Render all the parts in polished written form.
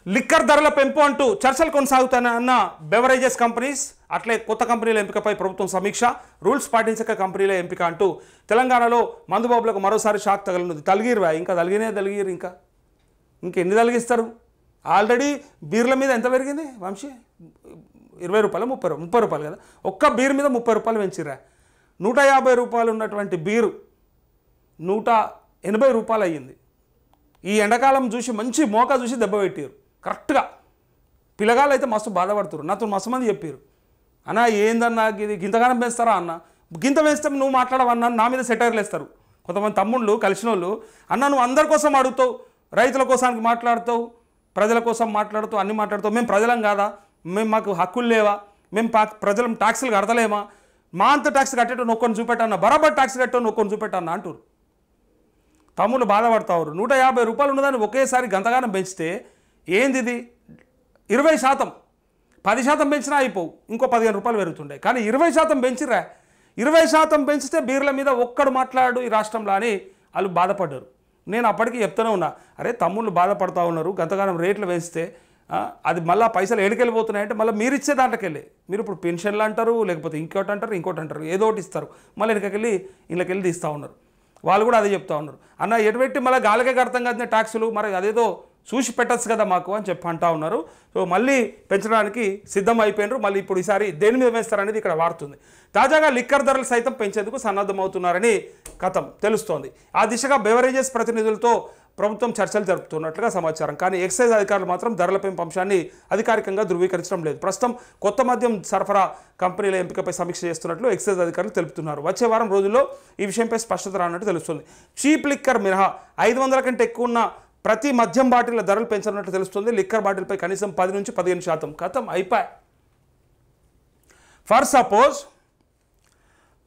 Liquor ధరల పెంపు అంటూ చర్చలు కొనసాగుతాయన్న బెవరేజెస్ కంపెనీస్, అట్లే కొత్త కంపెనీల ఎంపికపై ప్రభుత్వం సమీక్ష, రూల్స్ పాటించక కంపెనీల ఎంపిక అంటూ తెలంగాణలో మందుబాబులకు మరోసారి షాక్ తగలనుంది. తలిగిరువా ఇంకా తలిగిరు ఇంకెన్ని తలిగిస్తారు? ఆల్రెడీ బీర్ల మీద ఎంత పెరిగింది వంశీ? 20 రూపాయలు 30 రూపాయలు కదా. ఒక్క బీర్ మీద 30 రూపాయలు పెంచిరా. 150 రూపాయలు ఉన్నటువంటి బీరు 180 రూపాయలు అయ్యింది. ఈ ఎండాకాలం చూసి మంచి మోకా చూసి దెబ్బ పెట్టారు కరెక్ట్గా. పిల్లగాళ్ళు అయితే మస్తు బాధపడుతున్నారు. నాతో మస్తు మంది చెప్పారు, అన్న ఏందన్నా ఇది గింతగానం పెంచుతారా అన్న, గింత పెంచితే నువ్వు మాట్లాడవన్నా నా మీద సెటైర్లు వేస్తారు. కొంతమంది తమ్ముళ్ళు కలిసిన వాళ్ళు, అన్న నువ్వు అందరి కోసం అడుగుతావు, రైతుల కోసానికి మాట్లాడుతావు, ప్రజల కోసం మాట్లాడుతావు, అన్నీ మాట్లాడుతావు, మేము ప్రజలం కాదా, మాకు హక్కులు లేవా, మేము ప్రజలం ట్యాక్సులు కడతలేమా, మా అంత ట్యాక్స్ కట్టేటో నొక్కొని చూపెట్టన్న, బరాబర్ ట్యాక్స్ కట్టో నొక్కొని చూపెట్టన్న అంటారు. తమ్ముళ్ళు బాధపడతారు. 150 రూపాయలు ఉన్నదాన్ని ఒకేసారి గంతగానం పెంచితే ఏంది ఇది? 20%, 10% పెంచినా అయిపోవు, ఇంకో 15 రూపాయలు పెరుగుతుండే. కానీ 20% పెంచిరా. 20% పెంచితే బీర్ల మీద ఒక్కడు మాట్లాడు ఈ రాష్ట్రంలో అని వాళ్ళు బాధపడ్డారు. నేను అప్పటికీ చెప్తూనే ఉన్నా, అరే తమ్ముళ్ళు బాధపడతా ఉన్నారు, గంతగానం రేట్లు పెంచితే అది మళ్ళీ పైసలు ఎడికెళ్ళిపోతున్నాయంటే మళ్ళీ మీరు ఇచ్చే దాంట్లోకెళ్ళి మీరు ఇప్పుడు పెన్షన్లు అంటారు, లేకపోతే ఇంకోటి అంటారు, ఏదో ఒకటి ఇస్తారు, మళ్ళీ వెనకకెళ్ళి ఇళ్ళకెళ్ళి తీస్తూ ఉన్నారు. వాళ్ళు కూడా అదే చెప్తా ఉన్నారు, అన్న ఎటువంటి మళ్ళీ గాలికే అర్థం కాదు ట్యాక్సులు, మరి అదేదో చూసి పెట్టచ్చు కదా మాకు అని చెప్పి అంటా ఉన్నారు. సో మళ్ళీ పెంచడానికి సిద్ధం అయిపోయినారు. మళ్ళీ ఇప్పుడు ఈసారి దేని మీద వేస్తారనేది ఇక్కడ వారుతుంది. తాజాగా లిక్కర్ ధరలు సైతం పెంచేందుకు సన్నద్ధమవుతున్నారని కథం తెలుస్తోంది. ఆ దిశగా బెవరేజెస్ ప్రతినిధులతో ప్రభుత్వం చర్చలు జరుపుతున్నట్లుగా సమాచారం. కానీ ఎక్సైజ్ అధికారులు మాత్రం ధరల పెంపు అంశాన్ని అధికారికంగా ధృవీకరించడం లేదు. ప్రస్తుతం కొత్త మద్యం సరఫరా కంపెనీల ఎంపికపై సమీక్ష చేస్తున్నట్లు ఎక్సైజ్ అధికారులు తెలుపుతున్నారు. వచ్చే వారం రోజుల్లో ఈ విషయంపై స్పష్టత రానట్టు తెలుస్తుంది. చీప్ లిక్కర్ మినహా 500 కంటే ఎక్కువ ఉన్న ప్రతి మద్యం బాటిల్ ధరలు పెంచనున్నట్టు తెలుస్తుంది. లిక్కర్ బాటిల్పై కనీసం 10 నుంచి 15% కథం అయిపోయి. ఫర్ సపోజ్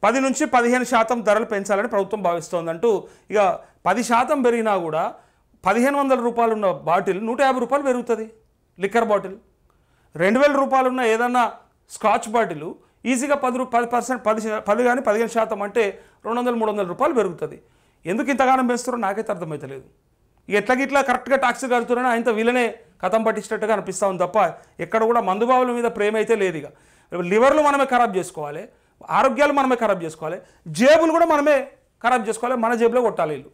10 నుంచి 15% ధరలు పెంచాలని ప్రభుత్వం భావిస్తోందంటూ ఇక 10% పెరిగినా కూడా 1500 రూపాయలు ఉన్న బాటిల్ 150 రూపాయలు పెరుగుతుంది. లిక్కర్ బాటిల్ 2000 రూపాయలు ఉన్న ఏదన్నా స్కాచ్ బాటిల్ ఈజీగా 10% కానీ 15% అంటే 200-300 రూపాయలు పెరుగుతుంది. ఎందుకు ఇంతగానం పెంచుతారో నాకైతే అర్థమవుతలేదు. ఎట్లాగిట్లా కరెక్ట్గా ట్యాక్స్ కడుతున్నారని ఆయనతో వీళ్ళనే కథం పట్టించినట్టుగా అనిపిస్తూ ఉంది తప్ప ఎక్కడ కూడా మందుబాబుల మీద ప్రేమ అయితే లేదు. ఇక లివర్లు మనమే ఖరాబ్ చేసుకోవాలి, ఆరోగ్యాలు మనమే ఖరాబ్ చేసుకోవాలి, జేబులు కూడా మనమే ఖరాబ్ చేసుకోవాలి, మన జేబులో కొట్టాలి వీళ్ళు.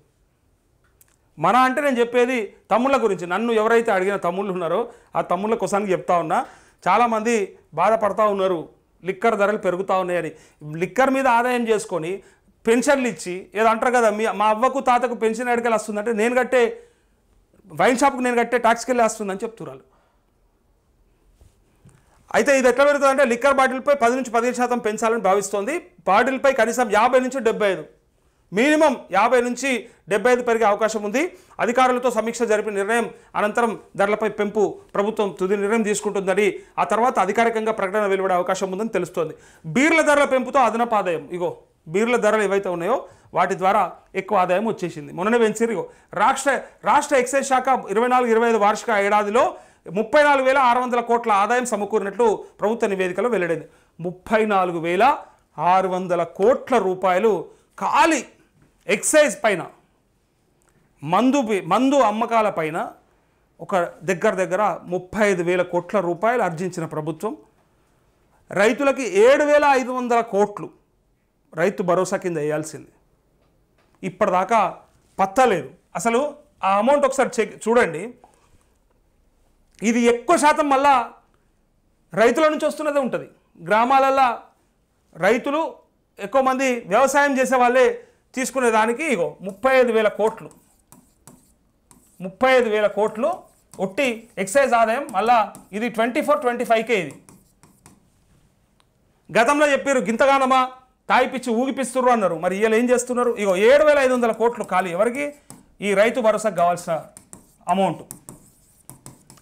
మన అంటే నేను చెప్పేది తమ్ముళ్ళ గురించి. నన్ను ఎవరైతే అడిగిన తమ్ముళ్ళు ఉన్నారో ఆ తమ్ముళ్ళ కోసానికి చెప్తా ఉన్నా. చాలామంది బాధపడతా ఉన్నారు లిక్కర్ ధరలు పెరుగుతూ ఉన్నాయని. లిక్కర్ మీద ఆదాయం చేసుకొని పెన్షన్లు ఇచ్చి ఏదో అంటారు కదా, మా అవ్వకు తాతకు పెన్షన్ ఎడకెళ్ళి వస్తుందంటే నేను కట్టే వైన్ షాప్కి నేను కట్టే ట్యాక్స్కి వెళ్ళి వస్తుందని చెప్తున్నారు. అయితే ఇది ఎట్లా పెరుగుతుందంటే లిక్కర్ బాటిల్పై 10 నుంచి 15% పెంచాలని భావిస్తోంది. బాటిల్పై కనీసం 50 నుంచి 75, మినిమం 50 నుంచి 75 పెరిగే అవకాశం ఉంది. అధికారులతో సమీక్ష జరిపిన నిర్ణయం అనంతరం ధరలపై పెంపు ప్రభుత్వం తుది నిర్ణయం తీసుకుంటుందని, ఆ తర్వాత అధికారికంగా ప్రకటన వెలువడే అవకాశం ఉందని తెలుస్తోంది. బీర్ల ధరల పెంపుతో అదనపు ఆదాయం, ఇగో బీర్ల ధరలు ఏవైతే ఉన్నాయో వాటి ద్వారా ఎక్కువ ఆదాయం వచ్చేసింది. మొన్ననే పెంచారు. ఇగో రాష్ట్ర ఎక్సైజ్ శాఖ 24-25 వార్షిక ఏడాదిలో 34,600 కోట్ల ఆదాయం సమకూరినట్లు ప్రభుత్వ నివేదికలో వెల్లడైంది. 34,600 కోట్ల రూపాయలు ఖాళీ ఎక్సైజ్ పైన, మందు అమ్మకాల పైన ఒక దగ్గర 35,000 కోట్ల రూపాయలు ఆర్జించిన ప్రభుత్వం రైతులకి 7,500 కోట్లు రైతు భరోసా కింద వేయాల్సింది. ఇప్పటిదాకా పత్తలేదు. అసలు ఆ అమౌంట్ ఒకసారి చూడండి. ఇది ఎక్కువ శాతం మళ్ళా రైతుల నుంచి వస్తున్నదే ఉంటుంది. గ్రామాలల్లో రైతులు ఎక్కువ మంది వ్యవసాయం చేసే వాళ్ళే తీసుకునేదానికి ఇగో 35,000 కోట్లు, 35,000 కోట్లు ఒట్టి ఎక్సైజ్ ఆదాయం. మళ్ళా ఇది 24-25కే. ఇది గతంలో చెప్పారు గింతగానమా తాయిపిచ్చి ఊగిపిస్తున్నారు అన్నారు. మరి ఇవాళ ఏం చేస్తున్నారు? ఇగో 7,500 కోట్లు ఖాళీ. ఎవరికి? ఈ రైతు భరోసాకు కావాల్సిన అమౌంట్.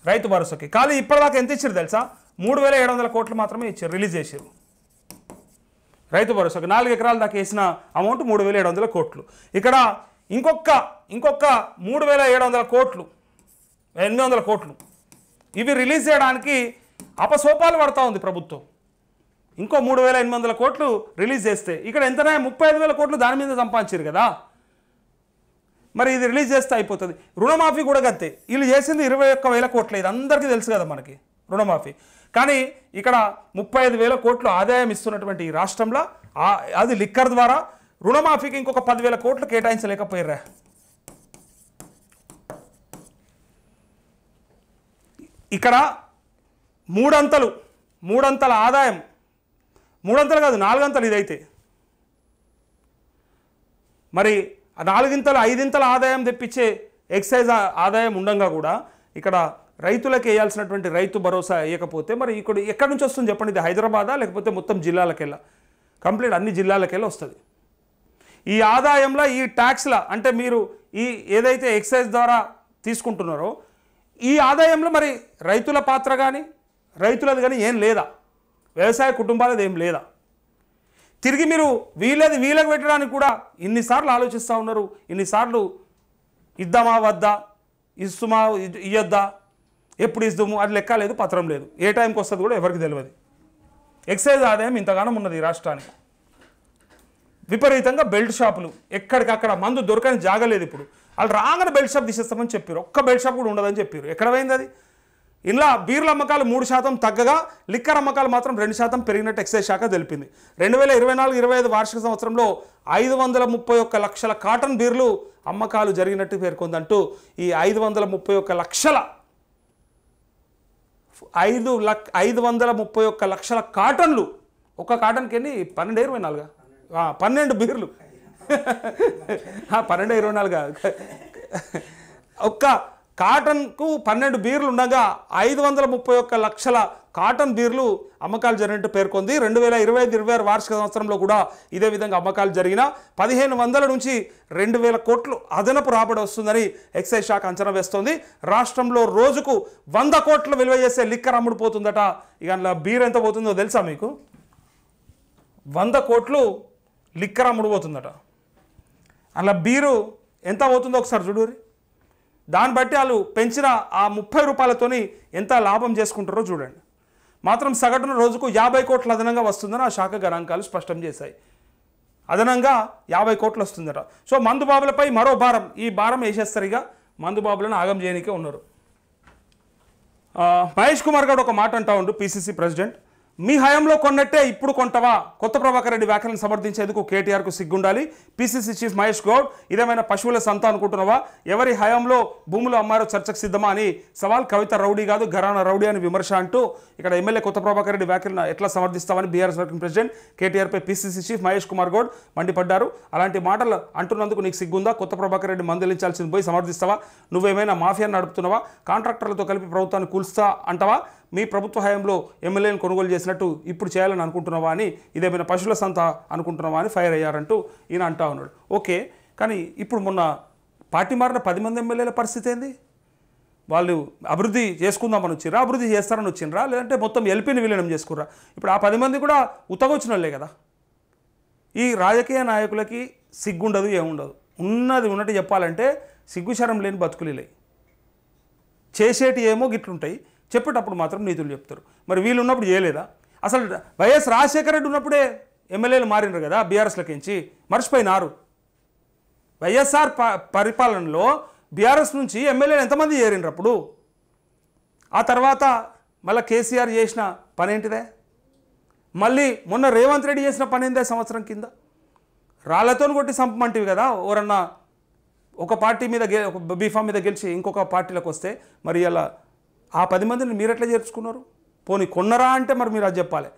రైతు భరోసాకి ఖాళీ ఇప్పటిదాకా ఎంత ఇచ్చారు తెలుసా? 3,700 కోట్లు మాత్రమే ఇచ్చారు, రిలీజ్ చేశారు. రైతు భరోసాకి 4 ఎకరాల దాకా వేసిన అమౌంట్ 3,700 కోట్లు. ఇక్కడ ఇంకొక 3,700 కోట్లు, 800 కోట్లు ఇవి రిలీజ్ చేయడానికి అపసోపాలు పడతా ఉంది ప్రభుత్వం. ఇంకో 3,800 కోట్లు రిలీజ్ చేస్తే ఇక్కడ ఎంతనే 35,000 కోట్లు దాని మీద సంపాదించారు కదా. మరి ఇది రిలీజ్ చేస్తే అయిపోతుంది. రుణమాఫీ కూడా గంతే, వీళ్ళు చేసింది 21,000 కోట్లు, ఇది అందరికీ తెలుసు కదా మనకి రుణమాఫీ. కానీ ఇక్కడ 35,000 కోట్లు ఆదాయం ఇస్తున్నటువంటి ఈ రాష్ట్రంలో అది లిక్కర్ ద్వారా రుణమాఫీకి ఇంకొక 10,000 కోట్లు కేటాయించలేకపోయారా? ఇక్కడ మూడంతల ఆదాయం, మూడంతలు కాదు 4 అంతలు ఇదైతే. మరి 4 5 ఆదాయం తెప్పించే ఎక్సైజ్ ఆదాయం ఉండంగా కూడా ఇక్కడ రైతులకు వేయాల్సినటువంటి రైతు భరోసా వేయకపోతే మరి ఇక్కడ ఎక్కడి నుంచి వస్తుంది చెప్పండి? ఇది హైదరాబాదా లేకపోతే మొత్తం జిల్లాలకెళ్ళా? కంప్లీట్ అన్ని జిల్లాలకెళ్ళి వస్తుంది. ఈ ఆదాయంలో ఈ ట్యాక్స్ల అంటే మీరు ఈ ఏదైతే ఎక్సైజ్ ద్వారా తీసుకుంటున్నారో ఈ ఆదాయంలో మరి రైతుల పాత్ర కానీ రైతులది కానీ ఏం లేదా? వ్యవసాయ కుటుంబాలది ఏం లేదా? తిరిగి మీరు వీళ్ళకి పెట్టడానికి కూడా ఇన్నిసార్లు ఆలోచిస్తూ ఉన్నారు. ఇన్నిసార్లు ఇద్దామా వద్దా, ఇస్తుమా ఇయ్యొద్దా, ఎప్పుడు ఇద్దాము అది లెక్క లేదు, పత్రం లేదు, ఏ టైంకి వస్తుంది కూడా ఎవరికి తెలియదు. ఎక్సైజ్ ఆదాయం ఇంతగానం ఉన్నది ఈ రాష్ట్రానికి. విపరీతంగా బెల్ట్ షాపులు, ఎక్కడికక్కడ మందు దొరకని జాగలేదు. ఇప్పుడు వాళ్ళు రాగానే బెల్ట్ షాప్ తీసేస్తామని చెప్పారు, ఒక్క బెల్ట్ షాప్ కూడా ఉండదని చెప్పారు. ఎక్కడ పోయింది అది? ఇలా బీర్ల అమ్మకాలు 3% తగ్గగా లిక్కర్ అమ్మకాలు మాత్రం 2% పెరిగినట్టు ఎక్సైజ్ శాఖ తెలిపింది. 2024-25 వార్షిక సంవత్సరంలో 531 లక్షల కాటన్ బీర్లు అమ్మకాలు జరిగినట్టు పేర్కొందంటూ ఈ 531 లక్షల కాటన్లు, ఒక కాటన్కి ఎన్ని 12-24 12 బీర్లు 12-24 ఒక్క కాటన్కు 12 బీర్లు ఉండగా 531 లక్షల కాటన్ బీర్లు అమ్మకాలు జరిగినట్టు పేర్కొంది. 2025-26 వార్షిక సంవత్సరంలో కూడా ఇదే విధంగా అమ్మకాలు జరిగిన 1,500 నుంచి 2,000 కోట్లు అదనపు రాబడి వస్తుందని ఎక్సైజ్ శాఖ అంచనా వేస్తోంది. రాష్ట్రంలో రోజుకు 100 కోట్ల విలువ చేసే లిక్కర్ అమ్ముడుపోతుందట. ఇక అందులో బీర్ ఎంత పోతుందో తెలుసా మీకు? 100 కోట్లు లిక్కర్ అమ్ముడుపోతుందట. అలా బీరు ఎంత పోతుందో ఒకసారి చూడురి. దాన్ని బట్టి వాళ్ళు పెంచిన ఆ 30 రూపాయలతోని ఎంత లాభం చేసుకుంటారో చూడండి. మాత్రం సగటున రోజుకు 50 కోట్ల అదనంగా వస్తుందని ఆ శాఖ గణాంకాలు స్పష్టం చేశాయి. అదనంగా 50 కోట్లు వస్తుందట. సో మందుబాబులపై మరో భారం, ఈ భారం వేసేస్తారు. ఇక మందుబాబులను ఆగం చేయనికే ఉన్నారు. మహేష్ కుమార్ గారు ఒక మాట అంటా ఉండు, పిసిసి ప్రెసిడెంట్, మీ హయాంలో కొన్నట్టే ఇప్పుడు కొంటవా? కొత్త ప్రభాకర్ రెడ్డి వ్యాఖ్యలను సమర్థించేందుకు కేటీఆర్కు సిగ్గుండాలి. పిసిసి చీఫ్ మహేష్ గౌడ్, ఇదేమైనా పశువుల సంత అనుకుంటున్నావా? ఎవరి హయాంలో భూములు అమ్మారో చర్చకు సిద్ధమా అని సవాల్. కవిత రౌడీ కాదు ఘరానా రౌడీ అని విమర్శ అంటూ ఇక్కడ ఎమ్మెల్యే కొత్త ప్రభాకర్ రెడ్డి వ్యాఖ్యలను ఎట్లా సమర్థిస్తామని బీఆర్ఎస్ వర్కింగ్ ప్రెసిడెంట్ కేటీఆర్పై పిసిసి చీఫ్ మహేష్ కుమార్ గౌడ్ మండిపడ్డారు. అలాంటి మాటలు అంటున్నందుకు నీకు సిగ్గుందా? కొత్త ప్రభాకర్ రెడ్డి మందలించాల్సింది పోయి సమర్థిస్తావా? నువ్వేమైనా మాఫియాను నడుపుతున్నావా? కాంట్రాక్టర్లతో కలిపి ప్రభుత్వాన్ని కూల్స్తా అంటావా? మీ ప్రభుత్వ హయాంలో ఎమ్మెల్యేలను కొనుగోలు చేసినట్టు ఇప్పుడు చేయాలని అనుకుంటున్నావా అని, ఇదేమైనా పశువుల సంత అనుకుంటున్నావా అని ఫైర్ అయ్యారంటూ ఈయన అంటా ఉన్నాడు. ఓకే, కానీ ఇప్పుడు మొన్న పార్టీ మారిన 10 మంది ఎమ్మెల్యేల పరిస్థితి ఏంది? వాళ్ళు అభివృద్ధి చేసుకుందామని వచ్చిర్రా, అభివృద్ధి చేస్తారని వచ్చిండ్రా, లేదంటే మొత్తం ఎల్పీని విలీనం చేసుకుర్రా? ఇప్పుడు ఆ 10 మంది కూడా ఉత్తగొచ్చిన వాళ్ళే కదా. ఈ రాజకీయ నాయకులకి సిగ్గుండదు, ఏముండదు. ఉన్నట్టు చెప్పాలంటే సిగ్గుశరం లేని బతుకులే. చేసేటి ఏమో గిట్లుంటాయి, చెప్పేటప్పుడు మాత్రం నీతులు చెప్తారు. మరి వీళ్ళు ఉన్నప్పుడు చేయలేదా? అసలు వైఎస్ రాజశేఖర రెడ్డి ఉన్నప్పుడే ఎమ్మెల్యేలు మారినారు కదా బీఆర్ఎస్లకించి, మర్చిపోయినారు. వైఎస్ఆర్ పరిపాలనలో బీఆర్ఎస్ నుంచి ఎమ్మెల్యేలు ఎంతమంది చేరినారు అప్పుడు? ఆ తర్వాత మళ్ళీ కేసీఆర్ చేసిన పనేంటిదే? మళ్ళీ మొన్న రేవంత్ రెడ్డి చేసిన పనేందే? సంవత్సరం కింద రాళ్లతో కొట్టి సంపమంటివి కదా. ఎవరన్నా ఒక పార్టీ మీద ఒక బీఫామ్ మీద గెలిచి ఇంకొక పార్టీలకు వస్తే మరి ఇలా ఆ 10 మందిని మీరు ఎట్లా చేర్చుకున్నారు? పోనీ కొన్నరా అంటే మరి మీరు అది చెప్పాలి.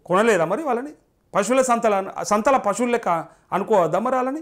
కొనలేదా మరి వాళ్ళని? పశువుల సంతల పశువులు లెక్క అనుకోవద్దా మరి వాళ్ళని?